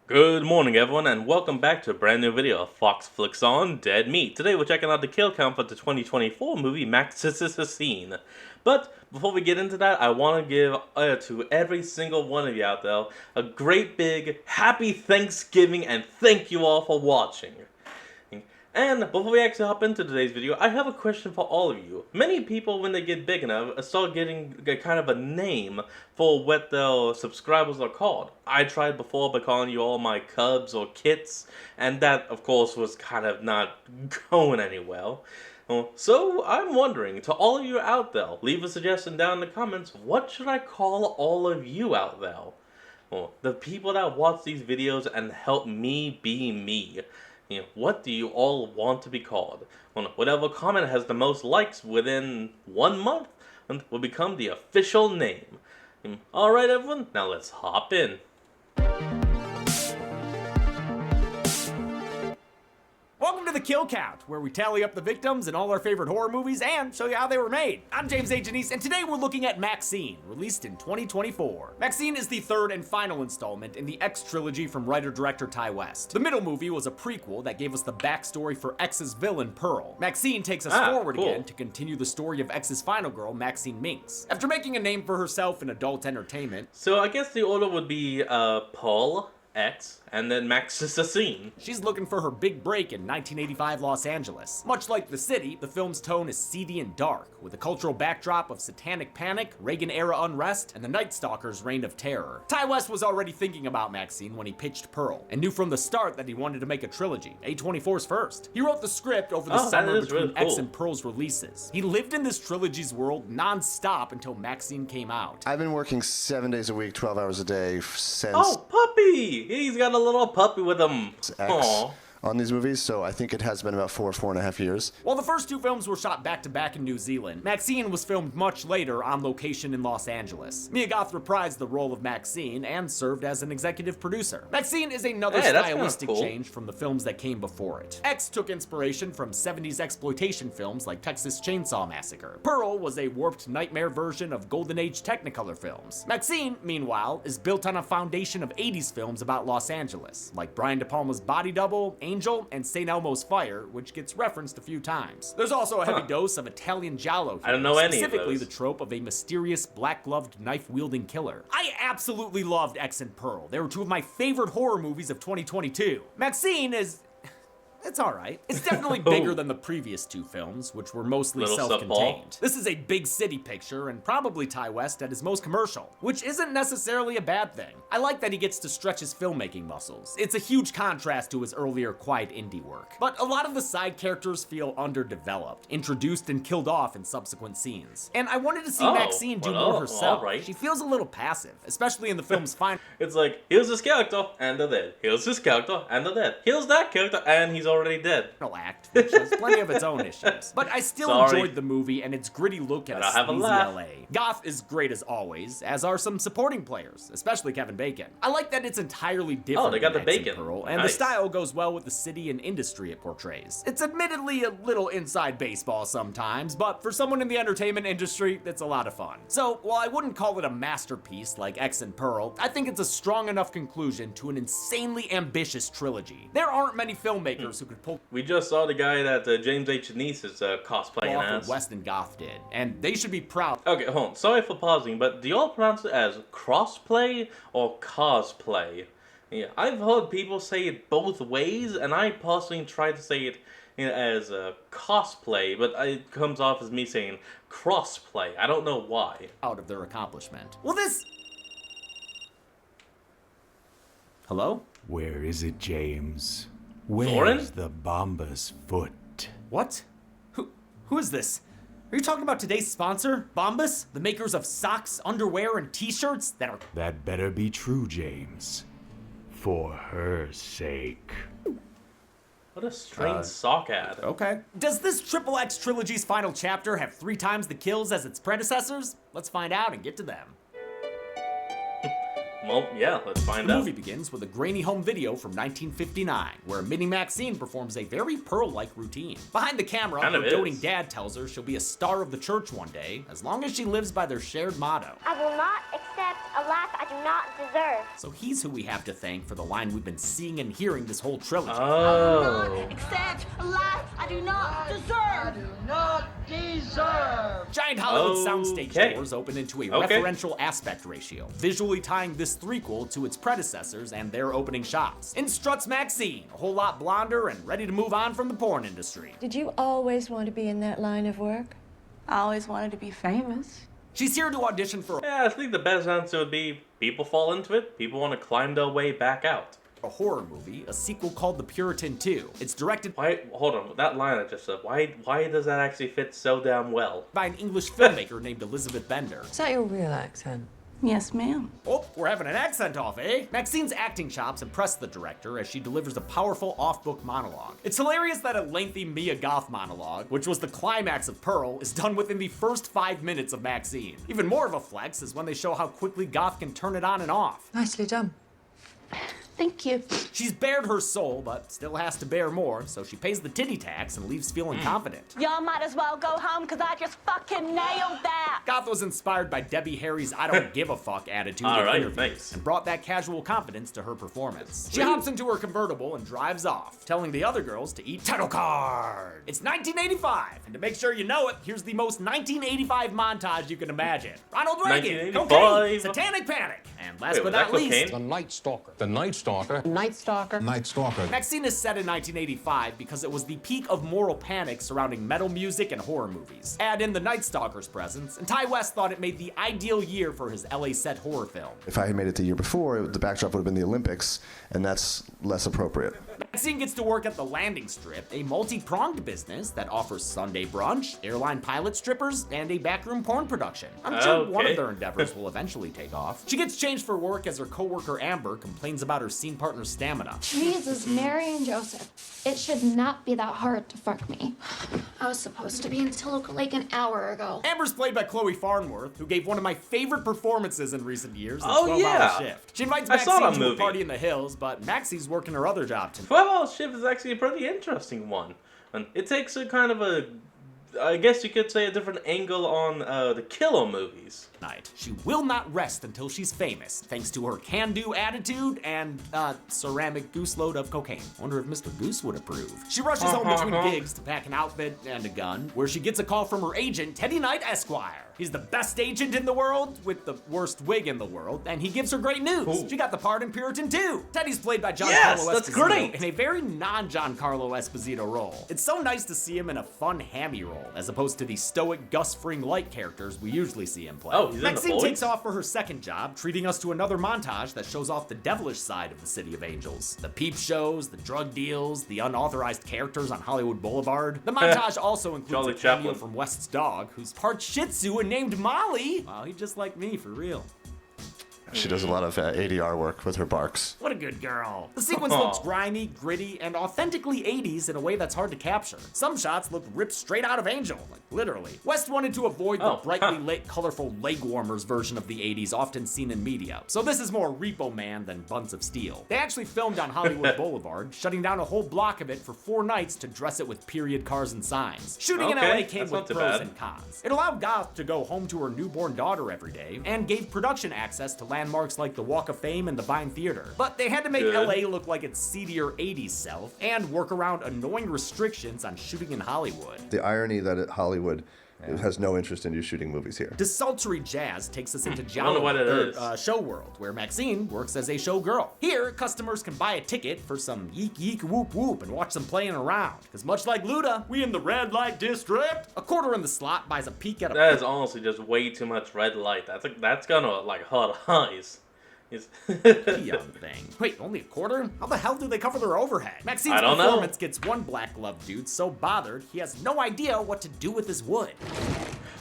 Good morning everyone and welcome back to a brand new video of Fox Flicks on Dead Meat. Today we're checking out the kill count for the 2024 movie MaXXXine. But before we get into that, I want to give to every single one of you out there a great big happy Thanksgiving and thank you all for watching. And before we actually hop into today's video, I have a question for all of you. Many people, when they get big enough, start getting kind of a name for what their subscribers are called. I tried before by calling you all my cubs or kits, and that, of course, was kind of not going anywhere. So I'm wondering, to all of you out there, leave a suggestion down in the comments, what should I call all of you out there? The people that watch these videos and help me be me. What do you all want to be called? Whatever comment has the most likes within 1 month will become the official name. Alright everyone, now let's hop in. Welcome to the Kill Count, where we tally up the victims in all our favorite horror movies and show you how they were made. I'm James A. Janice, and today we're looking at MaXXXine, released in 2024. MaXXXine is the third and final installment in the X trilogy from writer-director Ty West. The middle movie was a prequel that gave us the backstory for X's villain, Pearl. MaXXXine takes us forward again to continue the story of X's final girl, Maxine Minx. After making a name for herself in adult entertainment, So I guess the order would be Paul, X, and then MaXXXine. she's looking for her big break in 1985 Los Angeles. Much like The City, the film's tone is seedy and dark, with a cultural backdrop of satanic panic, Reagan-era unrest, and the Night Stalker's reign of terror. Ty West was already thinking about MaXXXine when he pitched Pearl, and knew from the start that he wanted to make a trilogy, A24's first. He wrote the script over the summer between really X cool. and Pearl's releases. He lived in this trilogy's world non-stop until MaXXXine came out. I've been working 7 days a week, 12 hours a day since Oh, puppy! He's got a little puppy with him. X Aw. on these movies, so I think it has been about 4.5 years. While the first two films were shot back-to-back in New Zealand, MaXXXine was filmed much later on location in Los Angeles. Mia Goth reprised the role of MaXXXine and served as an executive producer. MaXXXine is another Hey, that's kinda stylistic cool. change from the films that came before it. X took inspiration from 70s exploitation films like Texas Chainsaw Massacre. Pearl was a warped nightmare version of Golden Age Technicolor films. MaXXXine, meanwhile, is built on a foundation of 80s films about Los Angeles, like Brian De Palma's Body Double, Angel, and St. Elmo's Fire, which gets referenced a few times. There's also a heavy dose of Italian giallo humor, I don't know any of specifically those. the trope of a mysterious, black-gloved, knife-wielding killer. I absolutely loved X and Pearl. They were two of my favorite horror movies of 2022. MaXXXine is... it's alright. It's definitely bigger than the previous two films, which were mostly Little self-contained. subpar. This is a big city picture, and probably Ty West at his most commercial, which isn't necessarily a bad thing. I like that he gets to stretch his filmmaking muscles. It's a huge contrast to his earlier quiet indie work. But a lot of the side characters feel underdeveloped, introduced and killed off in subsequent scenes. And I wanted to see MaXXXine do more herself. alright. She feels a little passive, especially in the film's final It's like, here's this character, and they're dead. Here's this character, and they're dead. Here's that character, and he's already dead. act, which has plenty of its own issues. But I still Sorry. enjoyed the movie and its gritty look at Gotta have a sleazy laugh. LA. Goth is great as always, as are some supporting players, especially Kevin Bacon. I like that it's entirely different they got than the X and bacon. Pearl, and the Nice. style goes well with the city and industry it portrays. It's admittedly a little inside baseball sometimes, but for someone in the entertainment industry, it's a lot of fun. So, while I wouldn't call it a masterpiece like X and Pearl, I think it's a strong enough conclusion to an insanely ambitious trilogy. There aren't many filmmakers who could pull We just saw the guy that James H. Janice is cosplaying off as. what West and Goth did, and they should be proud. Okay, hold on. Sorry for pausing, but do y'all pronounce it as crossplay or cosplay? Yeah, I've heard people say it both ways, and I personally try to say it as cosplay, but it comes off as me saying crossplay. I don't know why. Out of their accomplishment. Well, this... Hello? Where is it, James? Lauren? Where's the Bomba's foot? What? Who is this? Are you talking about today's sponsor, Bombas? The makers of socks, underwear, and t-shirts that are... That better be true, James. For her sake. What a strange sock ad. Okay. Does this Triple X trilogy's final chapter have 3 times the kills as its predecessors? Let's find out and get to them. Well, yeah, let's find The out. movie begins with a grainy home video from 1959, where Minnie Maxine performs a very Pearl-like routine. Behind the camera, Kind her of is. doting dad tells her she'll be a star of the church one day, as long as she lives by their shared motto. I will not accept a life I do not deserve. So he's who we have to thank for the line we've been seeing and hearing this whole trilogy. Oh. Accept a life I do not deserve. Giant Hollywood soundstage Okay. doors open into a Okay. referential aspect ratio, visually tying this threequel to its predecessors and their opening shots. In struts Maxine, a whole lot blonder and ready to move on from the porn industry. Did you always want to be in that line of work? I always wanted to be famous. She's here to audition for Yeah, I think the best answer would be people fall into it, people want to climb their way back out. a horror movie, a sequel called The Puritan 2. It's directed Why, hold on, that line I just said, why does that actually fit so damn well? by an English filmmaker named Elizabeth Bender. Is that your real accent? Yes, ma'am. Oh, we're having an accent off, eh? Maxine's acting chops impress the director as she delivers a powerful off-book monologue. It's hilarious that a lengthy Mia Goth monologue, which was the climax of Pearl, is done within the first 5 minutes of Maxine. Even more of a flex is when they show how quickly Goth can turn it on and off. Nicely done. Thank you. She's bared her soul, but still has to bear more, so she pays the titty tax and leaves feeling confident. Y'all might as well go home because I just fucking nailed that. Goth was inspired by Debbie Harry's I don't give a fuck attitude All in right, interviews thanks. and brought that casual confidence to her performance. She Sweet. hops into her convertible and drives off, telling the other girls to eat title card. It's 1985, and to make sure you know it, here's the most 1985 montage you can imagine. Ronald Reagan, 1985. cocaine, satanic panic, and last Wait, but was not that least, cocaine? The Night Stalker. The Night Stalker. Night Stalker. Night Stalker. Maxine is set in 1985 because it was the peak of moral panic surrounding metal music and horror movies. Add in the Night Stalker's presence, and Ty West thought it made the ideal year for his LA set horror film. If I had made it the year before, the backdrop would have been the Olympics, and that's less appropriate. Maxine gets to work at the Landing Strip, a multi-pronged business that offers Sunday brunch, airline pilot strippers, and a backroom porn production. I'm sure one Okay. of their endeavors will eventually take off. She gets changed for work as her coworker Amber complains about her scene partner's stamina. Jesus, Mary and Joseph. It should not be that hard to fuck me. I was supposed to be in Toluca Lake an hour ago. Amber's played by Chloe Farnworth, who gave one of my favorite performances in recent years, the Oh, 12-Hour yeah. Shift. She invites I saw Maxine that to a movie. party in the hills, but Maxie's working her other job tonight. 12-Hour Shift is actually a pretty interesting one. And it takes a kind of a, I guess you could say, a different angle on the killer movies. She will not rest until she's famous, thanks to her can-do attitude and, ceramic goose load of cocaine. Wonder if Mr. Goose would approve. She rushes home between gigs to pack an outfit and a gun, where she gets a call from her agent, Teddy Knight Esquire. He's the best agent in the world, with the worst wig in the world, and he gives her great news. Ooh. She got the part in Puritan 2. Teddy's played by Giancarlo Yes, that's Esposito great. in a very non-Giancarlo Esposito role. It's so nice to see him in a fun hammy role, as opposed to the stoic Gus Fring light characters we usually see him play. Oh, he's in The Maxine Boys? takes off for her second job, treating us to another montage that shows off the devilish side of the City of Angels. The peep shows, the drug deals, the unauthorized characters on Hollywood Boulevard. The montage also includes Charlie a cameo Chaplin. from West's dog, who's part Shih Tzu and named Molly. Wow, he's just like me, for real. She does a lot of ADR work with her barks. What a good girl. The sequence looks grimy, gritty, and authentically 80s in a way that's hard to capture. Some shots look ripped straight out of Angel, like literally. West wanted to avoid the Oh, brightly lit, colorful leg warmers version of the 80s often seen in media, so this is more Repo Man than Buns of Steel. They actually filmed on Hollywood Boulevard, shutting down a whole block of it for 4 nights to dress it with period cars and signs. Shooting in Okay, LA came that's with not too pros bad. and cons. It allowed Goth to go home to her newborn daughter every day, and gave production access to landmarks like the Walk of Fame and the Vine Theater. But they had to make Good. LA look like its seedier 80s self, and work around annoying restrictions on shooting in Hollywood. The irony that Hollywood has no interest in you shooting movies here. Desultory jazz takes us into wonder what it is. Show World, where Maxine works as a showgirl. Here, customers can buy a ticket for some yeek yeek whoop whoop and watch them playing around. Because much like Luda, we in the red light district. A quarter in the slot buys a peek at a That is honestly just way too much red light. That's gonna like hurt eyes. young thing. Wait, only a quarter? How the hell do they cover their overhead? Maxine's I don't know. performance gets one black glove dude so bothered he has no idea what to do with his wood.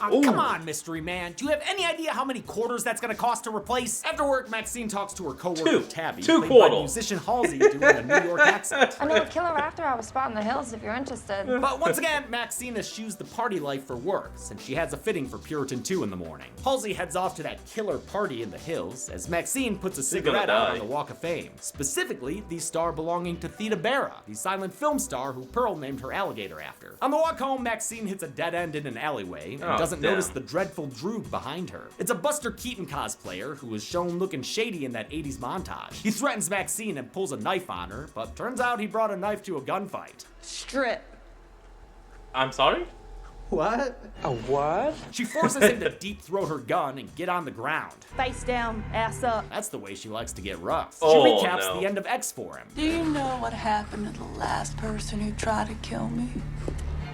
Oh, come on, mystery man. Do you have any idea how many quarters that's gonna cost to replace? After work, Maxine talks to her coworker Tabby, Two played by quarters. musician Halsey doing a New York accent. I know a killer after hours spot in the hills if you're interested. But once again, Maxine eschews the party life for work, since she has a fitting for Puritan 2 in the morning. Halsey heads off to that killer party in the hills, as Maxine puts a cigarette out on the Walk of Fame. Specifically, the star belonging to Theda Bara, the silent film star who Pearl named her alligator after. On the walk home, Maxine hits a dead end in an alleyway, and doesn't notice the dreadful Droog behind her. It's a Buster Keaton cosplayer who was shown looking shady in that 80s montage. He threatens Maxine and pulls a knife on her, but turns out he brought a knife to a gunfight. Strip. I'm sorry? What? A what? She forces him to deep throat her gun and get on the ground. Face down, ass up. That's the way she likes to get rough. Oh, she recaps no. the end of X for him. Do you know what happened to the last person who tried to kill me?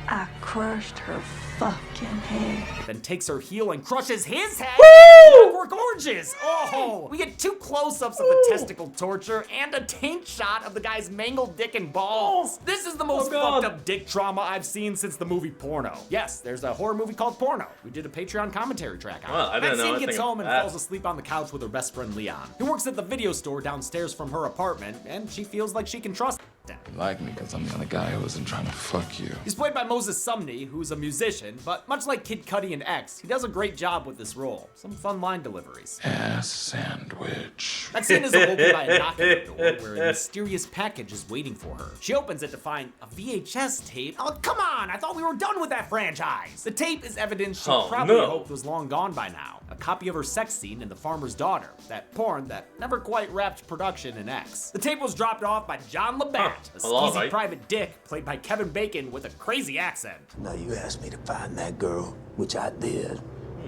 I crushed her fucking head. Then takes her heel and crushes his head. Woo! We're gorgeous. Oh, we get 2 close-ups of the testicle torture and a taint shot of the guy's mangled dick and balls. This is the most fucked up dick trauma I've seen since the movie Porno. Yes, there's a horror movie called Porno. We did a Patreon commentary track on it. Well, I didn't know Maxine anything gets home about and that. falls asleep on the couch with her best friend Leon. He works at the video store downstairs from her apartment, and she feels like she can trust him. You like me because I'm the other guy who wasn't trying to fuck you. He's played by Moses Sumney, who's a musician, but much like Kid Cudi in X, he does a great job with this role. Some fun line deliveries. Ass sandwich. Maxine is awoken by a knock at the door where a mysterious package is waiting for her. She opens it to find a VHS tape. Oh, come on! I thought we were done with that franchise! The tape is evidence she probably hoped was long gone by now. A copy of her sex scene in The Farmer's Daughter, that porn that never quite wrapped production in X. The tape was dropped off by John Labatt, a skeezy private dick played by Kevin Bacon with a crazy accent. Now you asked me to find that girl, which I did.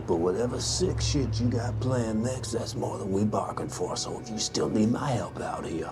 But whatever sick shit you got planned next, that's more than we bargained for. So if you still need my help out here,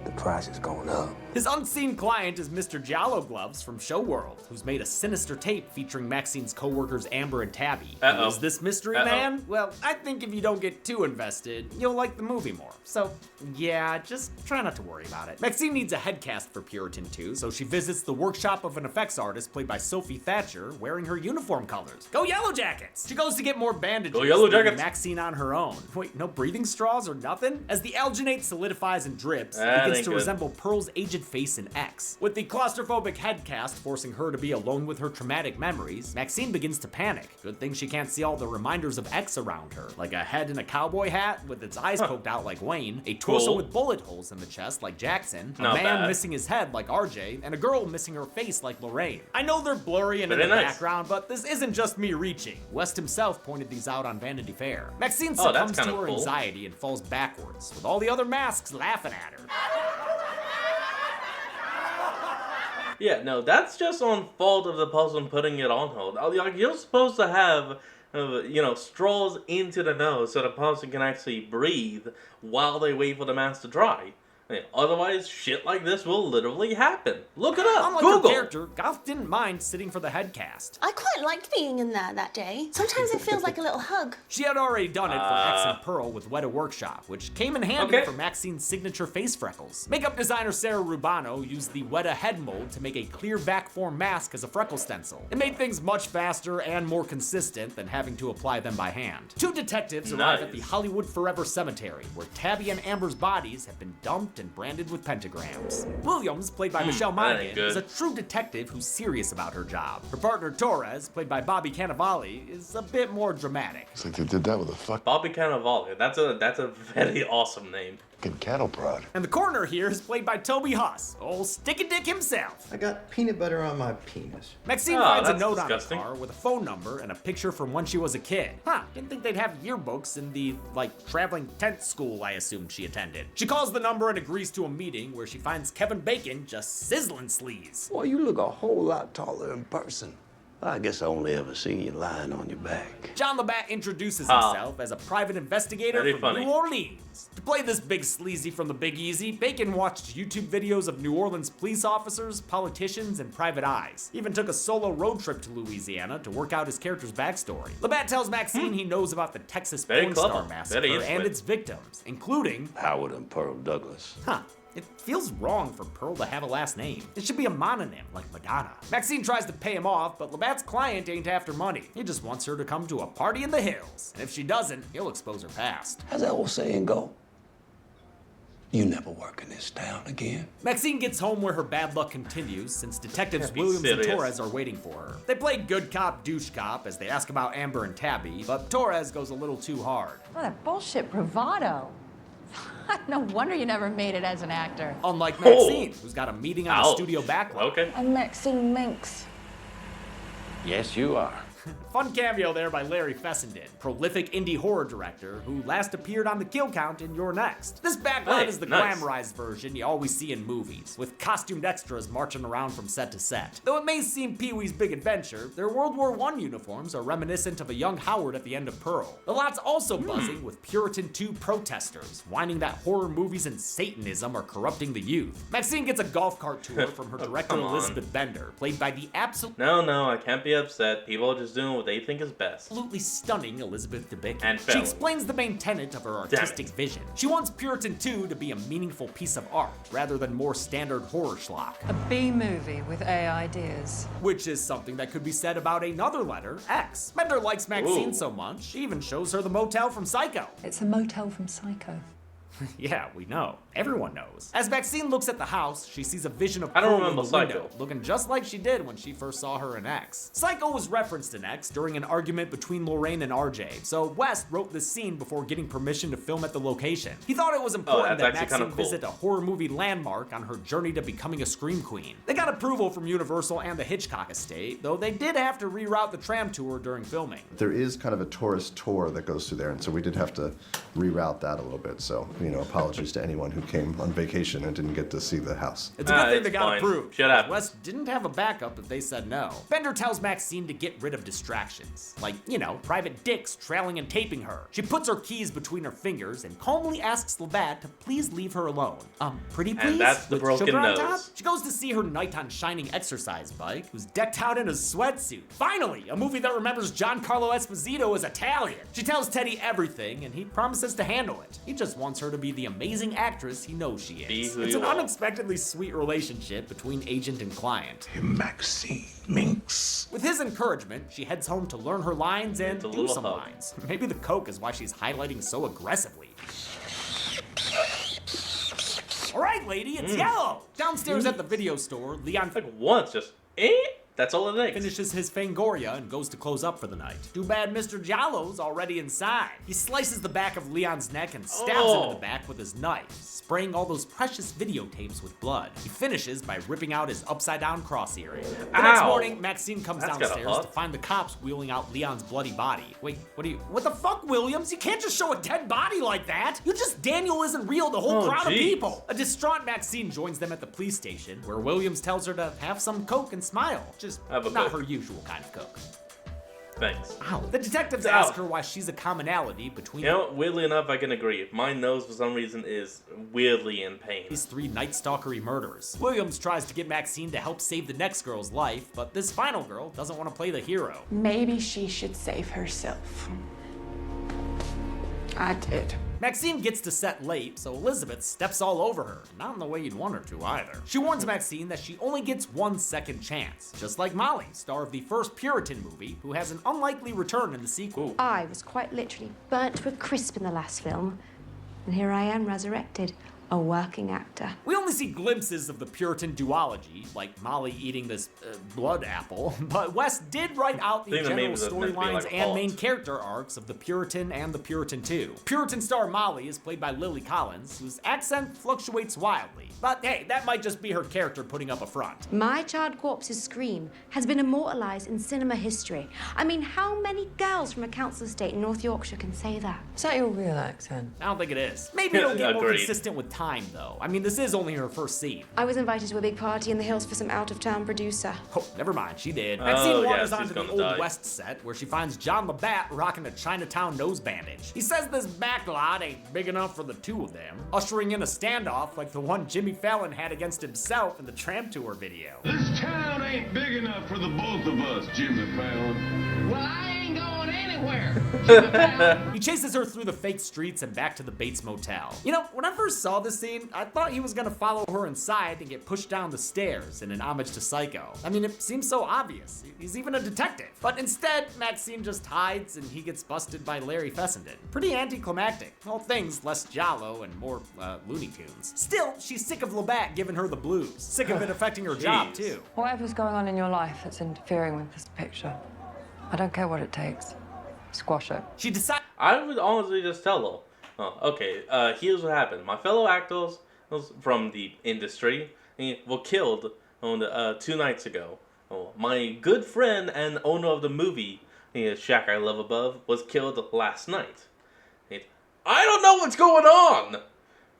the price is going up. His unseen client is Mr. Giallo Gloves from Show World, who's made a sinister tape featuring Maxine's co-workers Amber and Tabby. Who is this mystery man? Well, I think if you don't get too invested, you'll like the movie more. So, yeah, just try not to worry about it. Maxine needs a head cast for Puritan 2, so she visits the workshop of an effects artist played by Sophie Thatcher, wearing her uniform colors. Go Yellow Jackets! She goes to get more bandages. Go Yellow leaving Jackets! Maxine on her own. Wait, no breathing straws or nothing? As the alginate solidifies and drips, it begins to resemble Pearl's aged face in X. With the claustrophobic head cast forcing her to be alone with her traumatic memories, Maxine begins to panic. Good thing she can't see all the reminders of X around her, like a head in a cowboy hat with its eyes poked out like Wayne, a torso with bullet holes in the chest like Jackson, a man missing his head like RJ, and a girl missing her face like Lorraine. I know they're blurry and in the background, but this isn't just me reaching. West himself pointed these out on Vanity Fair. Maxine succumbs to her anxiety and falls backwards, with all the other masks laughing at her. Yeah, no, that's just on fault of the person putting it on hold. Like, you're supposed to have, straws into the nose so the person can actually breathe while they wait for the mask to dry. Otherwise, shit like this will literally happen. Look it up. Unlike Google. her character, Goth didn't mind sitting for the head cast. I quite liked being in there that day. Sometimes it feels like a little hug. She had already done it for X and Pearl with Weta Workshop, which came in handy for Maxine's signature face freckles. Makeup designer Sarah Rubano used the Weta head mold to make a clear back form mask as a freckle stencil. It made things much faster and more consistent than having to apply them by hand. 2 detectives arrive at the Hollywood Forever Cemetery, where Tabby and Amber's bodies have been dumped and branded with pentagrams. Williams, played by Michelle Monaghan, is a true detective who's serious about her job. Her partner Torres, played by Bobby Cannavale, is a bit more dramatic. It's like they did that with a fuck. Bobby Cannavale. That's a very awesome name. Fucking cattle prod. And the coroner here is played by Toby Huss, old stick-a-dick himself. I got peanut butter on my penis. Maxine finds a note on the car with a phone number and a picture from when she was a kid. Didn't think they'd have yearbooks in the, traveling tent school I assumed she attended. She calls the number and agrees to a meeting where she finds Kevin Bacon just sizzling sleaze. Boy, you look a whole lot taller in person. I guess I only ever seen you lying on your back. John Labatt introduces himself as a private investigator from New Orleans. To play this big sleazy from the Big Easy, Bacon watched YouTube videos of New Orleans police officers, politicians, and private eyes. He even took a solo road trip to Louisiana to work out his character's backstory. Labatt tells Maxine he knows about the Texas porn star massacre and its victims, including Howard and Pearl Douglas. It feels wrong for Pearl to have a last name. It should be a mononym, like Madonna. Maxine tries to pay him off, but Labatt's client ain't after money. He just wants her to come to a party in the hills. And if she doesn't, he'll expose her past. How's that old saying go? You never work in this town again. Maxine gets home where her bad luck continues, since detectives Can't be Williams and serious. Torres are waiting for her. They play good cop, douche cop as they ask about Amber and Tabby, but Torres goes a little too hard. Oh, that bullshit bravado. No wonder you never made it as an actor. Unlike Maxine, who's got a meeting on the studio backlot. Okay. I'm Maxine Minx. Yes, you are. Fun cameo there by Larry Fessenden, prolific indie horror director who last appeared on The Kill Count in You're Next. This backlot is the glamorized version you always see in movies, with costumed extras marching around from set to set. Though it may seem Pee-wee's Big Adventure, their World War I uniforms are reminiscent of a young Howard at the end of Pearl. The lot's also buzzing with Puritan II protesters, whining that horror movies and Satanism are corrupting the youth. Maxine gets a golf cart tour from her director Elizabeth Bender, played by the No, I can't be upset. People are just doing what they think is best. Absolutely stunning Elizabeth Debicki. And she failing. explains the main tenet of her artistic vision. She wants Puritan II to be a meaningful piece of art, rather than more standard horror schlock. A B movie with A ideas. Which is something that could be said about another letter, X. Bender likes Maxine Ooh. so much, she even shows her the motel from Psycho. It's a motel from Psycho. Yeah, we know. Everyone knows. As Maxine looks at the house, she sees a vision of I don't Pearl in remember the Psycho. window, looking just like she did when she first saw her in X. Psycho was referenced in X during an argument between Lorraine and RJ, so West wrote this scene before getting permission to film at the location. He thought it was important that that's actually Maxine kinda cool. visit a horror movie landmark on her journey to becoming a scream queen. They got approval from Universal and the Hitchcock estate, though they did have to reroute the tram tour during filming. There is kind of a tourist tour that goes through there, and so we did have to reroute that a little bit. So, apologies to anyone who came on vacation and didn't get to see the house. It's a good thing it's they got fine. approved. Shut because up. West didn't have a backup if they said no. Bender tells Maxine to get rid of distractions. Like, private dicks trailing and taping her. She puts her keys between her fingers and calmly asks Labatt to please leave her alone. Pretty please? And that's the With broken sugar on nose. top? She goes to see her knight on shining exercise bike, who's decked out in a sweatsuit. Finally, a movie that remembers Giancarlo Esposito as Italian. She tells Teddy everything, and he promises to handle it. He just wants her to be the amazing actress he knows she Be is. who It's you an are. unexpectedly sweet relationship between agent and client. Hey, Maxine Minx. With his encouragement, she heads home to learn her lines and It's a do little some hug. lines. Maybe the coke is why she's highlighting so aggressively. All right, lady, it's yellow. Downstairs at the video store, Leon Like once, just that's all it takes. finishes his Fangoria and goes to close up for the night. Too bad Mr. Giallo's already inside. He slices the back of Leon's neck and stabs him in the back with his knife, spraying all those precious videotapes with blood. He finishes by ripping out his upside-down cross earring. The next Ow. morning, Maxine comes That's gotta downstairs to hurt. find the cops wheeling out Leon's bloody body. Wait, what the fuck, Williams? You can't just show a dead body like that! You just Daniel isn't real the whole Oh, crowd of jeez. people! A distraught Maxine joins them at the police station, where Williams tells her to have some coke and smile. Just Have a not Coke. her usual kind of coke. Thanks. Ow. The detectives Ow. ask her why she's a commonality between Weirdly enough, I can agree. My nose, for some reason, is weirdly in pain. these three Night Stalkery murders. Williams tries to get Maxine to help save the next girl's life, but this final girl doesn't want to play the hero. Maybe she should save herself. I did. Maxine gets to set late, so Elizabeth steps all over her. Not in the way you'd want her to either. She warns Maxine that she only gets one second chance, just like Molly, star of the first Puritan movie, who has an unlikely return in the sequel. I was quite literally burnt to a crisp in the last film, and here I am resurrected, a working actor. We only see glimpses of the Puritan duology, like Molly eating this blood apple, but West did write out the I think the general name is meant to be storylines like a and cult. main character arcs of the Puritan and the Puritan II. Puritan star Molly is played by Lily Collins, whose accent fluctuates wildly. But hey, that might just be her character putting up a front. My child corpse's scream has been immortalized in cinema history. I mean, how many girls from a council estate in North Yorkshire can say that? Is that your real accent? I don't think it is. Maybe it'll get more Agreed. consistent with time, though. I mean, this is only her first scene. I was invited to a big party in the hills for some out-of-town producer. Oh, never mind, she did. Oh, Maxine yeah, wanders she's onto the gonna Old die. West set, where she finds John Labatt rocking a Chinatown nose bandage. He says this backlot ain't big enough for the two of them, ushering in a standoff like the one Jimmy Fallon had against himself in the tram tour video. This town ain't big enough for the both of us, Jimmy Fallon. Well, I ain't going anywhere. He chases her through the fake streets and back to the Bates Motel. You know, when I first saw this scene, I thought he was gonna follow her inside and get pushed down the stairs in an homage to Psycho. I mean, it seems so obvious. He's even a detective. But instead, Maxine just hides and he gets busted by Larry Fessenden. Pretty anticlimactic. All things less Jalo and more Looney Tunes. Still, she's sick of Labatt giving her the blues. Sick of it affecting her job, too. Whatever's going on in your life that's interfering with this picture, I don't care what it takes. Squash it. She decides. I would honestly just tell her, oh, okay, here's what happened. My fellow actors from the industry were killed on 2 nights ago. My good friend and owner of the movie, Shack I Love Above, was killed last night. I don't know what's going on.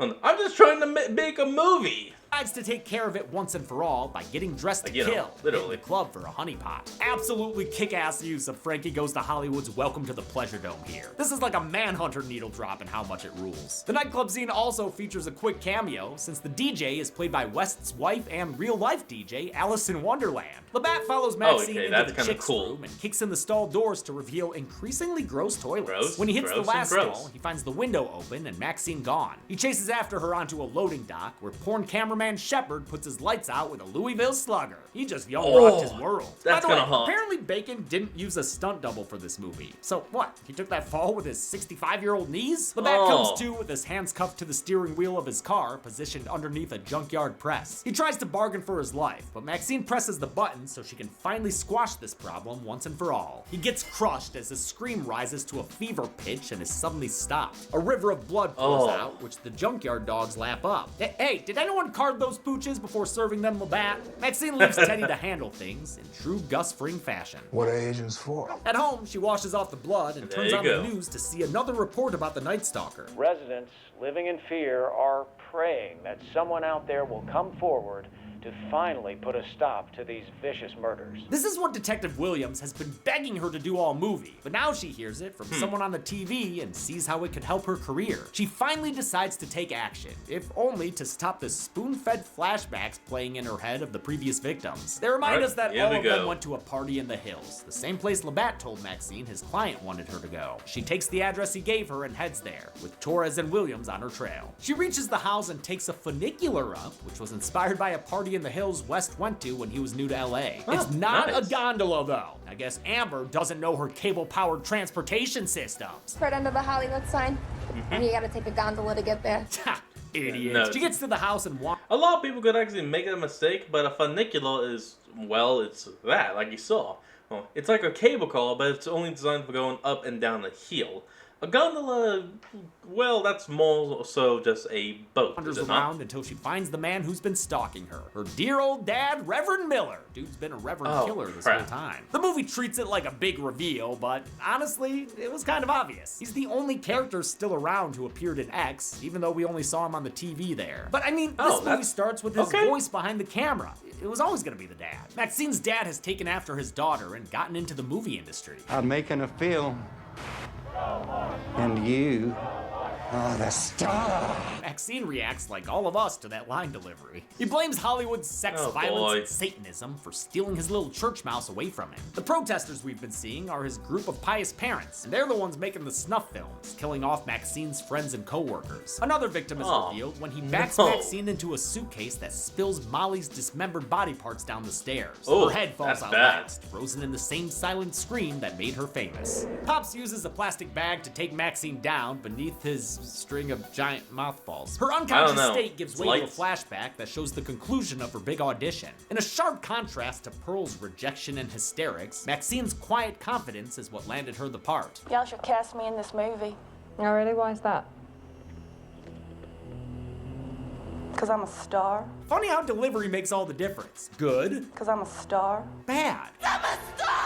I'm just trying to make a movie. Decides to take care of it once and for all by getting dressed to kill literally. in the club for a honeypot. Absolutely kick-ass use of Frankie Goes to Hollywood's Welcome to the Pleasure Dome here. This is like a Manhunter needle drop in how much it rules. The nightclub scene also features a quick cameo since the DJ is played by West's wife and real-life DJ, Alice in Wonderland. Labatt follows Maxine into the chicks' room and kicks in the stall doors to reveal increasingly gross toilets. When he hits the last stall, he finds the window open and Maxine gone. He chases after her onto a loading dock where porn cameraman Shepard puts his lights out with a Louisville Slugger. He just young rocked his world. That's By the way, gonna haunt. apparently Bacon didn't use a stunt double for this movie. So what? He took that fall with his 65-year-old knees? Labatt comes to with his hands cuffed to the steering wheel of his car, positioned underneath a junkyard press. He tries to bargain for his life, but Maxine presses the button so she can finally squash this problem once and for all. He gets crushed as his scream rises to a fever pitch and is suddenly stopped. A river of blood pours out, which the junkyard dogs lap up. Hey, did anyone card those pooches before serving them Labatt? Maxine leaves Teddy to handle things in true Gus Fring fashion. What are agents for? At home, she washes off the blood and turns on the news to see another report about the Night Stalker. Residents living in fear are praying that someone out there will come forward to finally put a stop to these vicious murders. This is what Detective Williams has been begging her to do all movie, but now she hears it from someone on the TV and sees how it could help her career. She finally decides to take action, if only to stop the spoon-fed flashbacks playing in her head of the previous victims. They remind us that all of them went to a party in the hills, the same place Labatt told Maxine his client wanted her to go. She takes the address he gave her and heads there, with Torres and Williams on her trail. She reaches the house and takes a funicular up, which was inspired by a party in the hills West went to when he was new to LA. It's not a gondola though. I guess Amber doesn't know her cable-powered transportation systems. Right under the Hollywood sign. And you gotta take a gondola to get there. Idiot. No. She gets to the house and walks. A lot of people could actually make a mistake, but a funicular is, well, it's that, like you saw. It's like a cable car, but it's only designed for going up and down a hill. A gondola, well, that's more so just a boat. Wanders around until she finds the man who's been stalking her. Her dear old dad, Reverend Miller. Dude's been a Reverend killer this whole time. The movie treats it like a big reveal, but honestly, it was kind of obvious. He's the only character still around who appeared in X, even though we only saw him on the TV there. But I mean, this movie starts with his voice behind the camera. It was always gonna be the dad. Maxine's dad has taken after his daughter and gotten into the movie industry. I'm making a film. And you are the star. Maxine reacts like all of us to that line delivery. He blames Hollywood's sex, violence, and Satanism for stealing his little church mouse away from him. The protesters we've been seeing are his group of pious parents, and they're the ones making the snuff films, killing off Maxine's friends and co-workers. Another victim is revealed when he backs Maxine into a suitcase that spills Molly's dismembered body parts down the stairs. Her head falls out last, frozen in the same silent scream that made her famous. Pops uses a plastic bag to take Maxine down beneath his string of giant mothballs. Her unconscious state gives way to a flashback that shows the conclusion of her big audition. In a sharp contrast to Pearl's rejection and hysterics, Maxine's quiet confidence is what landed her the part. Y'all should cast me in this movie. Oh, really? Why is that? Because I'm a star. Funny how delivery makes all the difference. Good. Because I'm a star. Bad. I'm a star!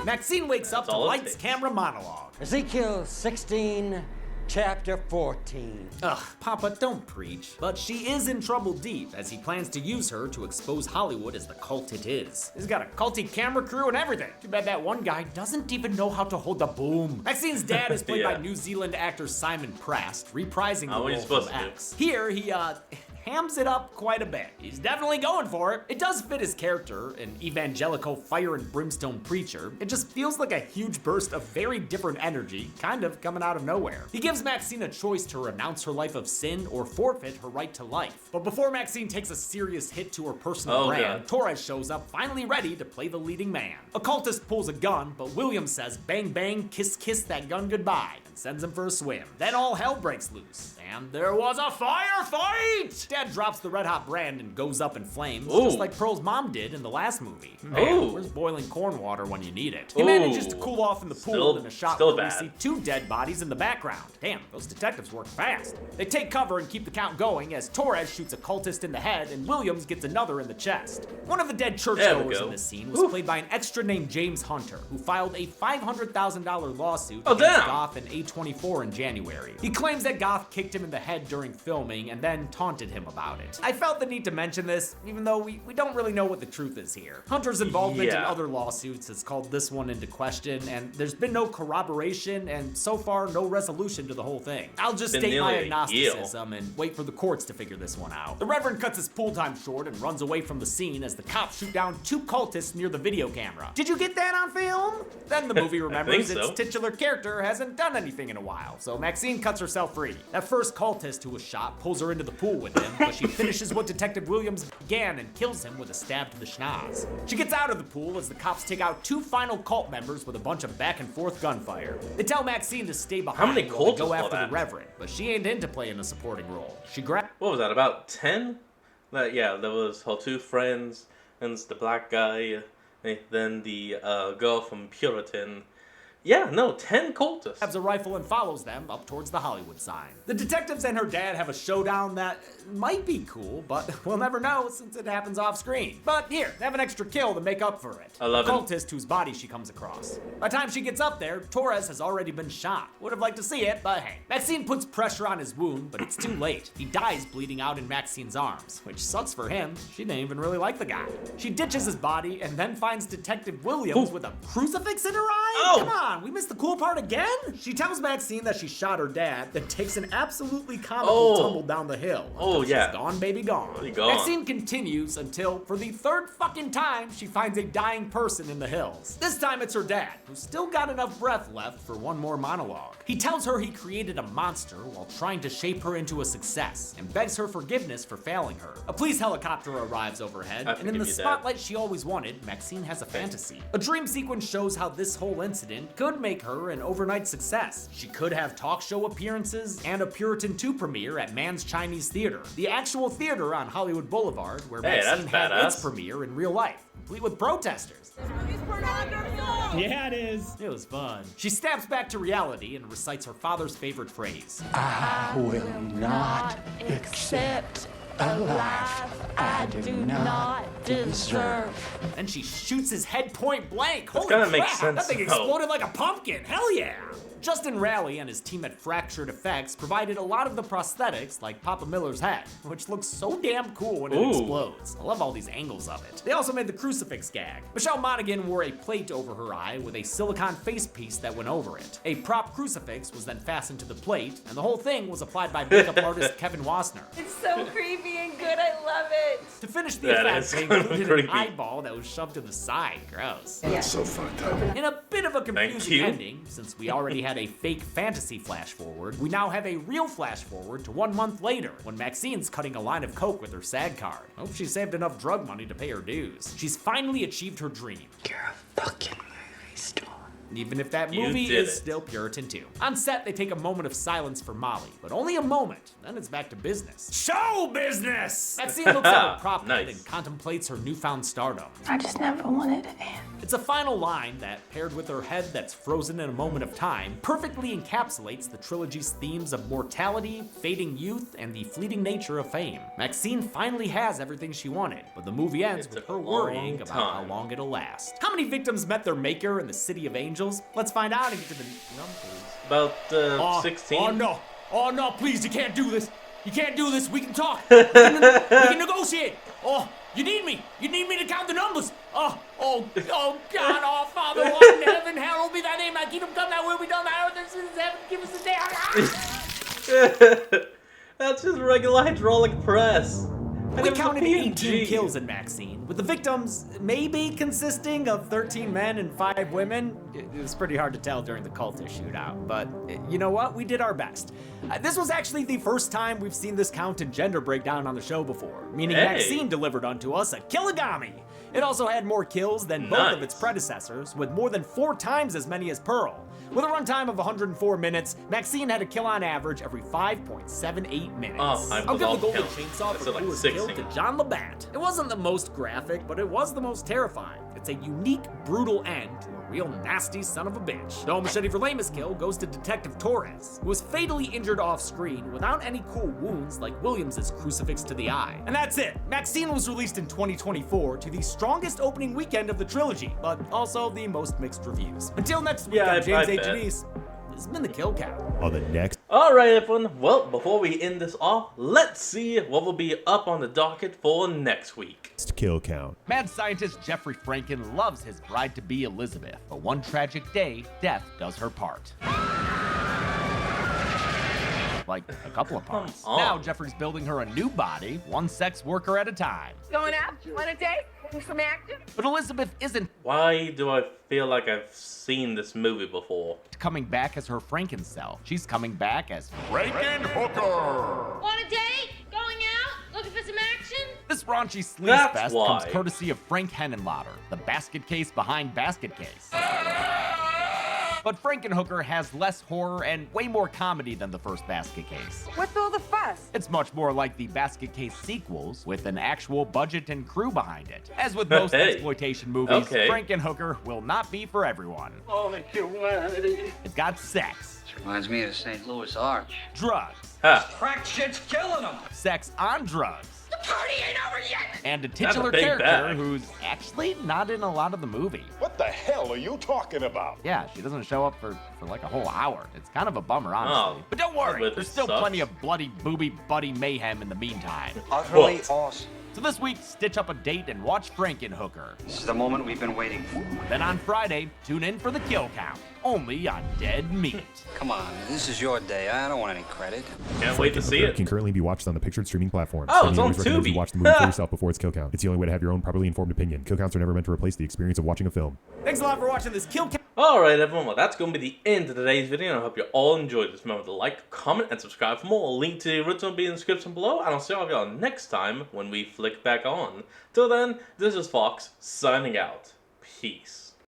Maxine wakes up to lights, camera, monologue. Ezekiel 16, chapter 14. Ugh, Papa, don't preach. But she is in trouble deep as he plans to use her to expose Hollywood as the cult it is. He's got a culty camera crew and everything. Too bad that one guy doesn't even know how to hold the boom. Maxine's dad is played by New Zealand actor Simon Prast, reprising the role from X. Here, hams it up quite a bit. He's definitely going for it. It does fit his character, an evangelical fire and brimstone preacher. It just feels like a huge burst of very different energy, kind of coming out of nowhere. He gives MaXXXine a choice to renounce her life of sin or forfeit her right to life. But before MaXXXine takes a serious hit to her personal brand, Torres shows up, finally ready to play the leading man. A cultist pulls a gun, but Williams says bang bang, kiss kiss that gun goodbye, and sends him for a swim. Then all hell breaks loose, and there was a firefight! Dad drops the red hot brand and goes up in flames, just like Pearl's mom did in the last movie. Man, where's boiling corn water when you need it? He manages to cool off in the pool in a shot where we see 2 dead bodies in the background. Damn, those detectives work fast. They take cover and keep the count going as Torres shoots a cultist in the head and Williams gets another in the chest. One of the dead churchgoers in this scene was played by an extra named James Hunter, who filed a $500,000 lawsuit against Goth and A24 in January. He claims that Goth kicked him in the head during filming and then taunted him about it. I felt the need to mention this, even though we don't really know what the truth is here. Hunter's involvement in other lawsuits has called this one into question, and there's been no corroboration and so far no resolution to the whole thing. I'll just state my agnosticism and wait for the courts to figure this one out. The Reverend cuts his pool time short and runs away from the scene as the cops shoot down 2 cultists near the video camera. Did you get that on film? Then the movie remembers its titular character hasn't done anything in a while, so MaXXXine cuts herself free. That first cultist who was shot pulls her into the pool with him, but she finishes what Detective Williams began and kills him with a stab to the schnoz. She gets out of the pool as the cops take out 2 final cult members with a bunch of back and forth gunfire. They tell MaXXXine to stay behind. How many cultists go after the Reverend, but she ain't into playing a supporting role. She what was that, about 10? Yeah, there was her 2 friends, and the black guy, then the girl from Puritan. Yeah, no, 10 cultists. Grabs a rifle and follows them up towards the Hollywood sign. The detectives and her dad have a showdown that might be cool, but we'll never know since it happens off screen. But here, have an extra kill to make up for it. A cultist whose body she comes across. By the time she gets up there, Torres has already been shot. Would have liked to see it, but hey. MaXXXine puts pressure on his wound, but it's too late. He dies bleeding out in MaXXXine's arms, which sucks for him. She didn't even really like the guy. She ditches his body and then finds Detective Williams with a crucifix in her eye? Come on. We missed the cool part again? She tells MaXXXine that she shot her dad, then takes an absolutely comical tumble down the hill. She's gone, baby, gone. MaXXXine continues until, for the 3rd fucking time, she finds a dying person in the hills. This time it's her dad, who's still got enough breath left for one more monologue. He tells her he created a monster while trying to shape her into a success, and begs her forgiveness for failing her. A police helicopter arrives overhead, and in the spotlight she always wanted, MaXXXine has a fantasy. A dream sequence shows how this whole incident could make her an overnight success. She could have talk show appearances and a Puritan 2 premiere at Mann's Chinese Theater, the actual theater on Hollywood Boulevard where MaXXXine had its premiere in real life, complete with protesters. Yeah, it is. It was fun. She snaps back to reality and recites her father's favorite phrase. I will not accept a life I do not deserve. And she shoots his head point blank. Holy crap, makes sense, that thing exploded like a pumpkin. Hell yeah. Justin Raleigh and his team at Fractured Effects provided a lot of the prosthetics, like Papa Miller's head, which looks so damn cool when it explodes. I love all these angles of it. They also made the crucifix gag. Michelle Monaghan wore a plate over her eye with a silicone face piece that went over it. A prop crucifix was then fastened to the plate, and the whole thing was applied by makeup artist Kevin Wassner. It's so creepy and good, I love it. To finish the effect, they included an eyeball that was shoved to the side. Gross. That's so fucked up. In a bit of a confusing ending, since we already had a fake fantasy flash forward, we now have a real flash forward to 1 month later, when MaXXXine's cutting a line of coke with her SAG card. Hope she saved enough drug money to pay her dues. She's finally achieved her dream. You're a fucking movie star. Even if that movie is still Puritan 2. On set, they take a moment of silence for Molly, but only a moment, then it's back to business. Show business! MaXXXine looks at her prop head and contemplates her newfound stardom. I just never wanted to end. It's a final line that, paired with her head that's frozen in a moment of time, perfectly encapsulates the trilogy's themes of mortality, fading youth, and the fleeting nature of fame. MaXXXine finally has everything she wanted, but the movie ends with her worrying about how long it'll last. How many victims met their maker in the City of Angels? Let's find out and get to the numbers. About 16? Oh no, please, you can't do this. You can't do this. We can talk. We can negotiate. Oh, you need me. You need me to count the numbers. Oh God, oh Father, who art in heaven, hallowed be thy name. Thy kingdom come, thy will be done, thy earth as it is in heaven. Give us this day. That's just regular hydraulic press. And We it was a counted PNG. 18 kills in MaXXXine, with the victims maybe consisting of 13 men and 5 women. It was pretty hard to tell during the cultist shootout, but you know what? We did our best. This was actually the first time we've seen this count and gender breakdown on the show before, meaning MaXXXine delivered unto us a killigami. It also had more kills than both of its predecessors, with more than 4 times as many as Pearl. With a runtime of 104 minutes, MaXXXine had a kill on average every 5.78 minutes. Oh, I'll give the Golden Chainsaw for like coolest 16. kill to John Labatt. It wasn't the most graphic, but it was the most terrifying. It's a unique, brutal end to a real nasty son of a bitch. The machete for lamest kill goes to Detective Torres, who was fatally injured off screen without any cool wounds like Williams's crucifix to the eye. And that's it. MaXXXine was released in 2024 to the strongest opening weekend of the trilogy, but also the most mixed reviews. Until next week, I'm James A. Janice. This has been the Kill Count. On the next. Alright everyone, well, before we end this off, let's see what will be up on the docket for next week. Kill count. Mad scientist Jeffrey Franken loves his bride-to-be Elizabeth, but one tragic day, death does her part. Like a couple of parts. Now Jeffrey's building her a new body, one sex worker at a time. Going out? Want a date? Do some action? But Elizabeth isn't Why do I feel like I've seen this movie before? coming back as her Franken self. She's coming back as Frankenhooker! Want a date? Going out? Looking for some action? This raunchy sleaze That's fest why. comes courtesy of Frank Henenlotter, the basket case behind Basket Case. But Frankenhooker has less horror and way more comedy than the first Basket Case. What's all the fuss? It's much more like the Basket Case sequels, with an actual budget and crew behind it. As with most exploitation movies, Frankenhooker will not be for everyone. All the humanity. It's got sex, Reminds me of the St. Louis Arch. drugs, Crack shit's killing them. sex on drugs, The party ain't over yet. and a That's a titular big character bag. who's actually not in a lot of the movie. What the hell are you talking about? Yeah, she doesn't show up for like a whole hour. It's kind of a bummer, honestly. Oh, But don't worry, but there's it still sucks. plenty of bloody, booby, buddy mayhem in the meantime. Utterly awesome. So this week, stitch up a date and watch Frankenhooker. This is the moment we've been waiting for. Then on Friday, tune in for the Kill Count, only on Dead Meat. Come on, this is your day. I don't want any credit. Can't wait to see it. Can currently be watched on the pictured streaming platform. Oh, it's Sony on always recommends Tubi. you watch the movie for yourself before its kill count. It's the only way to have your own properly informed opinion. Kill counts are never meant to replace the experience of watching a film. Thanks a lot for watching this Kill Count. Alright everyone, well that's going to be the end of today's video, and I hope you all enjoyed this. Remember to like, comment, and subscribe for more. Link to the original will be in the description below, and I'll see all of y'all next time when we flick back on. Till then, this is Fox, signing out. Peace.